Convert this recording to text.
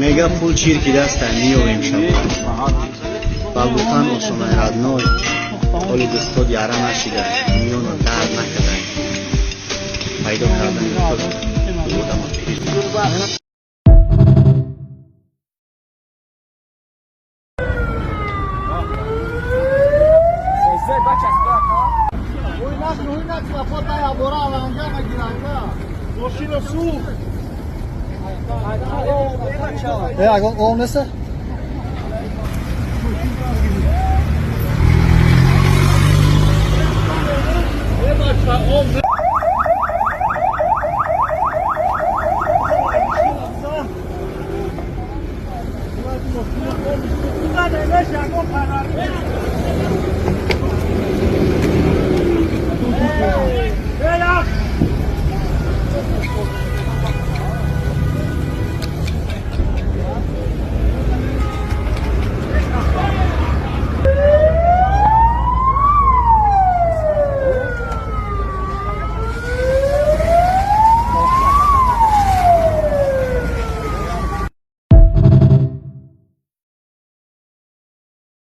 Mega full circhi da stanio امشب با گفتن اصلا رادنوی ولی دستود یارا نشیده میون و درد نکردن پیدا کردن بودم اون نسه Hadi,